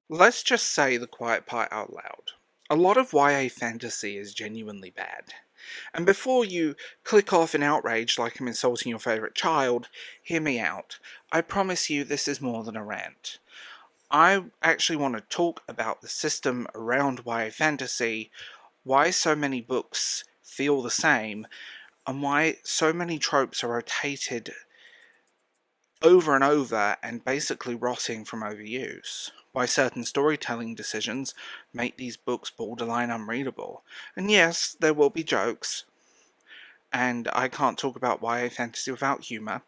Let's just say the quiet part out loud. A lot of YA fantasy is genuinely bad. And before you click off in outrage like I'm insulting your favourite child, hear me out. I promise you this is more than a rant. I actually want to talk about the system around YA fantasy, why so many books feel the same, and why so many tropes are rotated over and over and basically rotting from overuse. Why certain storytelling decisions make these books borderline unreadable. And yes, there will be jokes, and I can't talk about YA fantasy without humour.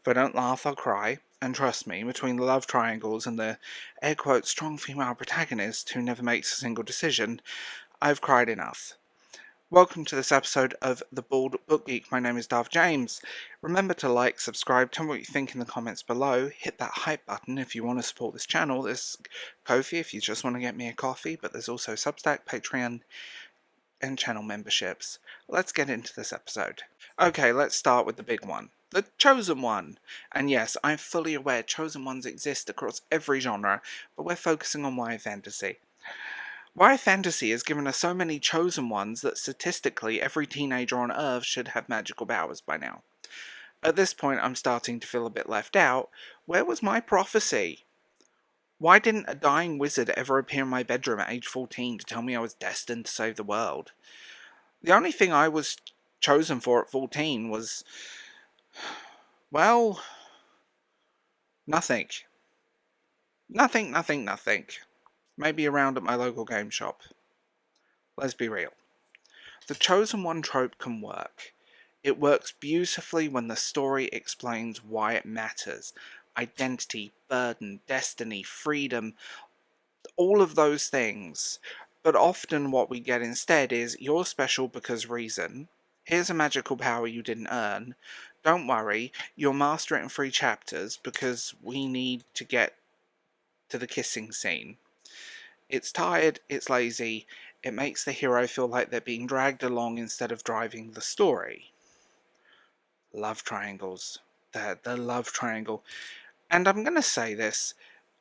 If I don't laugh, I'll cry. And trust me, between the love triangles and the air quote strong female protagonist who never makes a single decision, I've cried enough. Welcome to this episode of The Bald Book Geek. My name is Darth James. Remember to like, subscribe, tell me what you think in the comments below. Hit that hype button if you want to support this channel. There's Ko-fi if you just want to get me a coffee, but there's also Substack, Patreon, and channel memberships. Let's get into this episode. Okay, let's start with the big one. The Chosen One. And yes, I'm fully aware Chosen Ones exist across every genre, but we're focusing on YA fantasy. YA fantasy has given us so many chosen ones that statistically every teenager on Earth should have magical powers by now. At this point I'm starting to feel a bit left out. Where was my prophecy? Why didn't a dying wizard ever appear in my bedroom at age 14 to tell me I was destined to save the world? The only thing I was chosen for at 14 was, well, nothing. Nothing. Maybe around at my local game shop. Let's be real. The Chosen One trope can work. It works beautifully when the story explains why it matters. Identity, burden, destiny, freedom, all of those things. But often what we get instead is, you're special because reason. Here's a magical power you didn't earn. Don't worry, you'll master it in 3 chapters because we need to get to the kissing scene. It's tired, it's lazy, it makes the hero feel like they're being dragged along instead of driving the story. Love triangles. The love triangle. And I'm going to say this,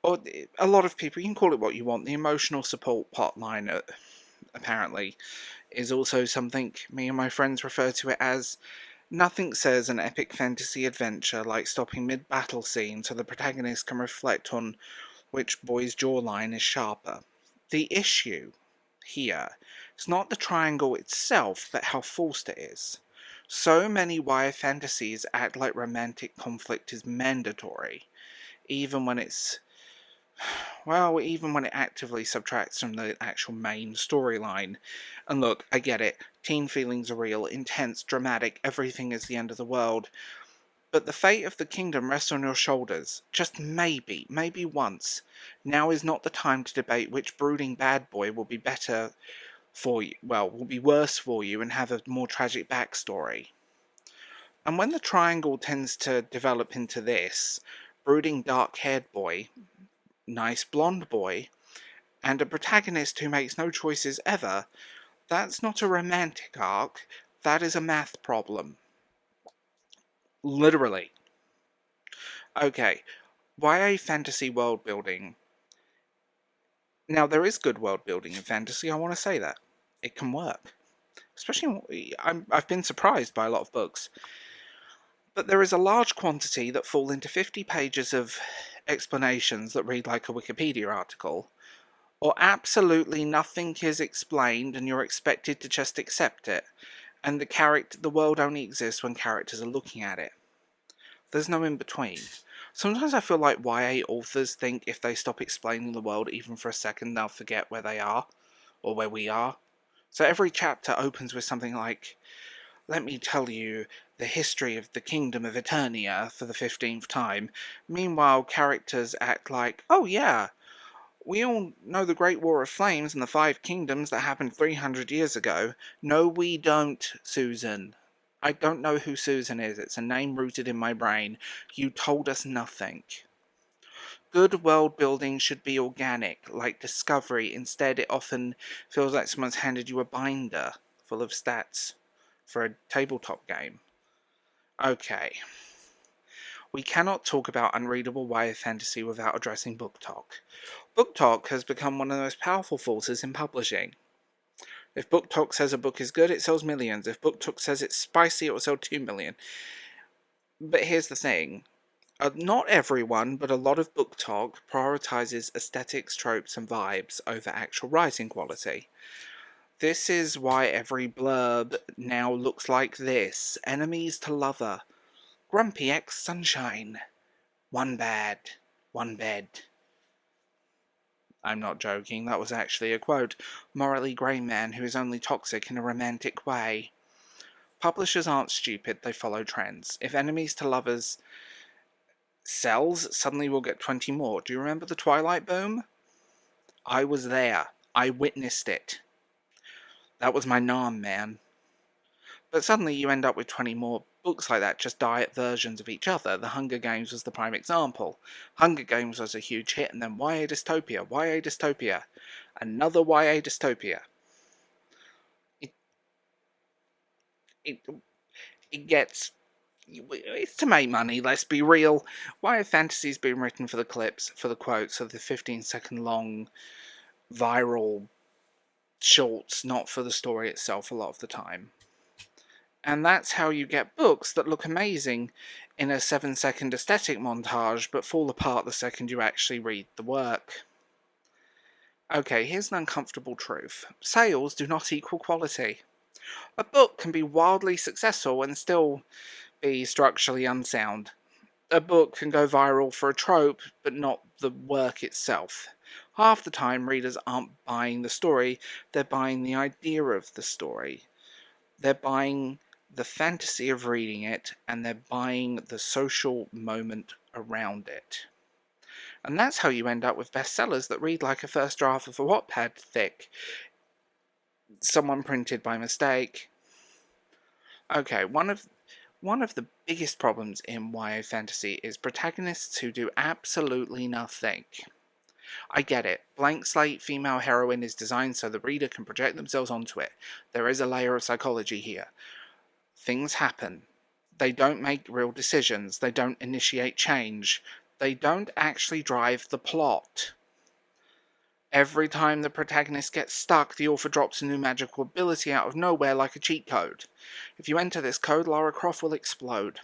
or a lot of people, you can call it what you want, the emotional support plotline apparently is also something me and my friends refer to it as. Nothing says an epic fantasy adventure like stopping mid-battle scene so the protagonist can reflect on which boy's jawline is sharper. The issue here is not the triangle itself, but how forced it is. So many YA fantasies act like romantic conflict is mandatory, even when it's, well, even when it actively subtracts from the actual main storyline. And look, I get it, teen feelings are real, intense, dramatic, everything is the end of the world, but the fate of the kingdom rests on your shoulders. Just maybe once. Now is not the time to debate which brooding bad boy will be better for you, well, will be worse for you and have a more tragic backstory. And when the triangle tends to develop into this, brooding dark-haired boy, nice blonde boy, and a protagonist who makes no choices ever, that's not a romantic arc, that is a math problem. Literally. Okay, YA fantasy world building. Now, there is good world building in fantasy, I want to say that. It can work. Especially, I've been surprised by a lot of books. But there is a large quantity that fall into 50 pages of explanations that read like a Wikipedia article, or absolutely nothing is explained and you're expected to just accept it, and the world only exists when characters are looking at it. There's no in between. Sometimes I feel like YA authors think if they stop explaining the world even for a second, they'll forget where they are, or where we are. So every chapter opens with something like, let me tell you the history of the Kingdom of Eternia for the 15th time. Meanwhile, characters act like, oh yeah, we all know the Great War of Flames and the 5 Kingdoms that happened 300 years ago. No, we don't, Susan. I don't know who Susan is. It's a name rooted in my brain. You told us nothing. Good world building should be organic, like Discovery. Instead, it often feels like someone's handed you a binder full of stats for a tabletop game. Okay. We cannot talk about unreadable YA fantasy without addressing BookTok. BookTok has become one of the most powerful forces in publishing. If BookTok says a book is good, it sells millions. If BookTok says it's spicy, it will sell 2 million. But here's the thing. Not everyone, but a lot of BookTok prioritizes aesthetics, tropes, and vibes over actual writing quality. This is why every blurb now looks like this. Enemies to lover. Grumpy ex-sunshine. One bad. One bed. I'm not joking, that was actually a quote. Morally grey man who is only toxic in a romantic way. Publishers aren't stupid, they follow trends. If enemies to lovers sells, suddenly we'll get 20 more. Do you remember the Twilight boom? I was there. I witnessed it. That was my nom, man. But suddenly you end up with 20 more books like that, just diet versions of each other. The Hunger Games was the prime example. Hunger Games was a huge hit, and then YA dystopia, YA dystopia, another YA dystopia. It gets... It's to make money, let's be real. YA fantasy's been written for the clips, for the quotes, of the 15-second long viral shorts, not for the story itself a lot of the time. And that's how you get books that look amazing in a 7-second aesthetic montage, but fall apart the second you actually read the work. Okay, here's an uncomfortable truth. Sales do not equal quality. A book can be wildly successful and still be structurally unsound. A book can go viral for a trope, but not the work itself. Half the time, readers aren't buying the story, they're buying the idea of the story. They're buying the fantasy of reading it, and they're buying the social moment around it. And that's how you end up with bestsellers that read like a first draft of a Wattpad thick. Someone printed by mistake. Okay, one of the biggest problems in YA fantasy is protagonists who do absolutely nothing. I get it. Blank slate female heroine is designed so the reader can project themselves onto it. There is a layer of psychology here. Things happen. They don't make real decisions. They don't initiate change. They don't actually drive the plot. Every time the protagonist gets stuck, the author drops a new magical ability out of nowhere like a cheat code. If you enter this code, Lara Croft will explode.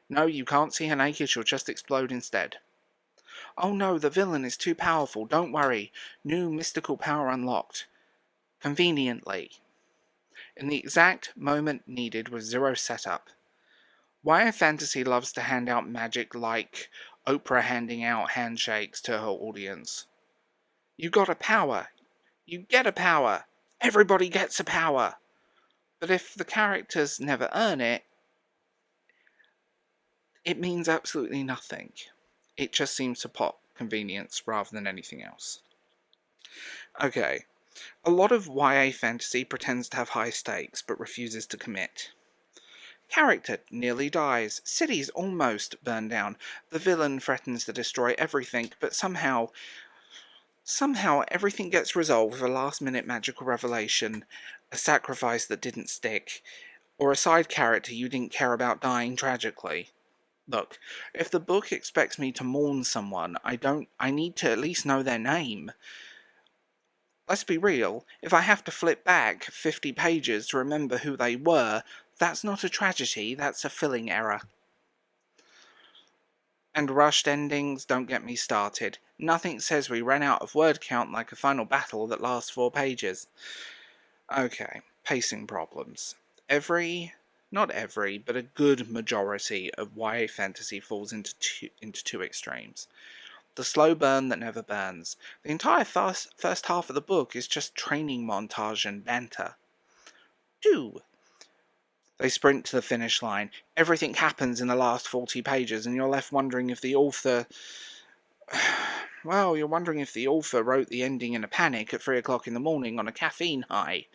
No, you can't see her naked, she'll just explode instead. Oh no, the villain is too powerful, don't worry. New mystical power unlocked. Conveniently. In the exact moment needed with zero setup. YA fantasy loves to hand out magic like Oprah handing out handshakes to her audience. You got a power. You get a power. Everybody gets a power. But if the characters never earn it, it means absolutely nothing. It just seems to pop convenience rather than anything else. Okay, a lot of YA fantasy pretends to have high stakes but refuses to commit. Character nearly dies, cities almost burn down, the villain threatens to destroy everything, but somehow everything gets resolved with a last-minute magical revelation, a sacrifice that didn't stick, or a side character you didn't care about dying tragically. Look, if the book expects me to mourn someone, I need to at least know their name. Let's be real, if I have to flip back 50 pages to remember who they were, that's not a tragedy, that's a filling error. And rushed endings, don't get me started. Nothing says we ran out of word count like a final battle that lasts 4 pages. Okay, pacing problems. Not every, but a good majority of YA fantasy falls into two extremes. The slow burn that never burns. The entire first half of the book is just training montage and banter. They sprint to the finish line. Everything happens in the last 40 pages, and you're left wondering if the author... Well, you're wondering if the author wrote the ending in a panic at 3 o'clock in the morning on a caffeine high.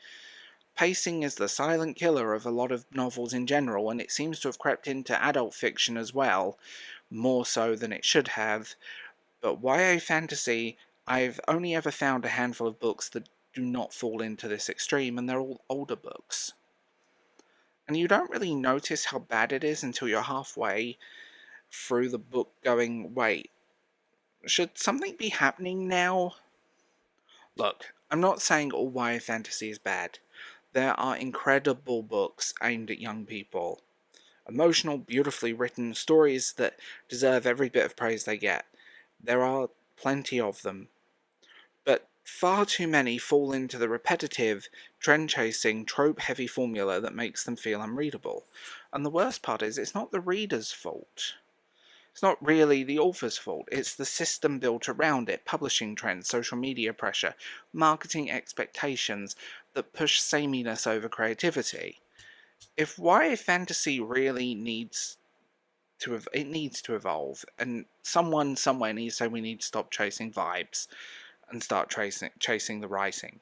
Pacing is the silent killer of a lot of novels in general, and it seems to have crept into adult fiction as well, more so than it should have. But YA fantasy, I've only ever found a handful of books that do not fall into this extreme, and they're all older books. And you don't really notice how bad it is until you're halfway through the book going, wait, should something be happening now? Look, I'm not saying all YA fantasy is bad. There are incredible books aimed at young people. Emotional, beautifully written stories that deserve every bit of praise they get. There are plenty of them. But far too many fall into the repetitive, trend-chasing, trope-heavy formula that makes them feel unreadable. And the worst part is, it's not the reader's fault. It's not really the author's fault, it's the system built around it, publishing trends, social media pressure, marketing expectations that push sameness over creativity. If YA fantasy really needs it needs to evolve, and someone somewhere needs to say we need to stop chasing vibes and start chasing the writing.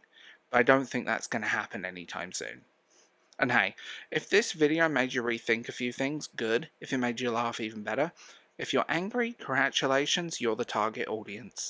But I don't think that's going to happen anytime soon. And hey, if this video made you rethink a few things, good. If it made you laugh, even better. If you're angry, congratulations, you're the target audience.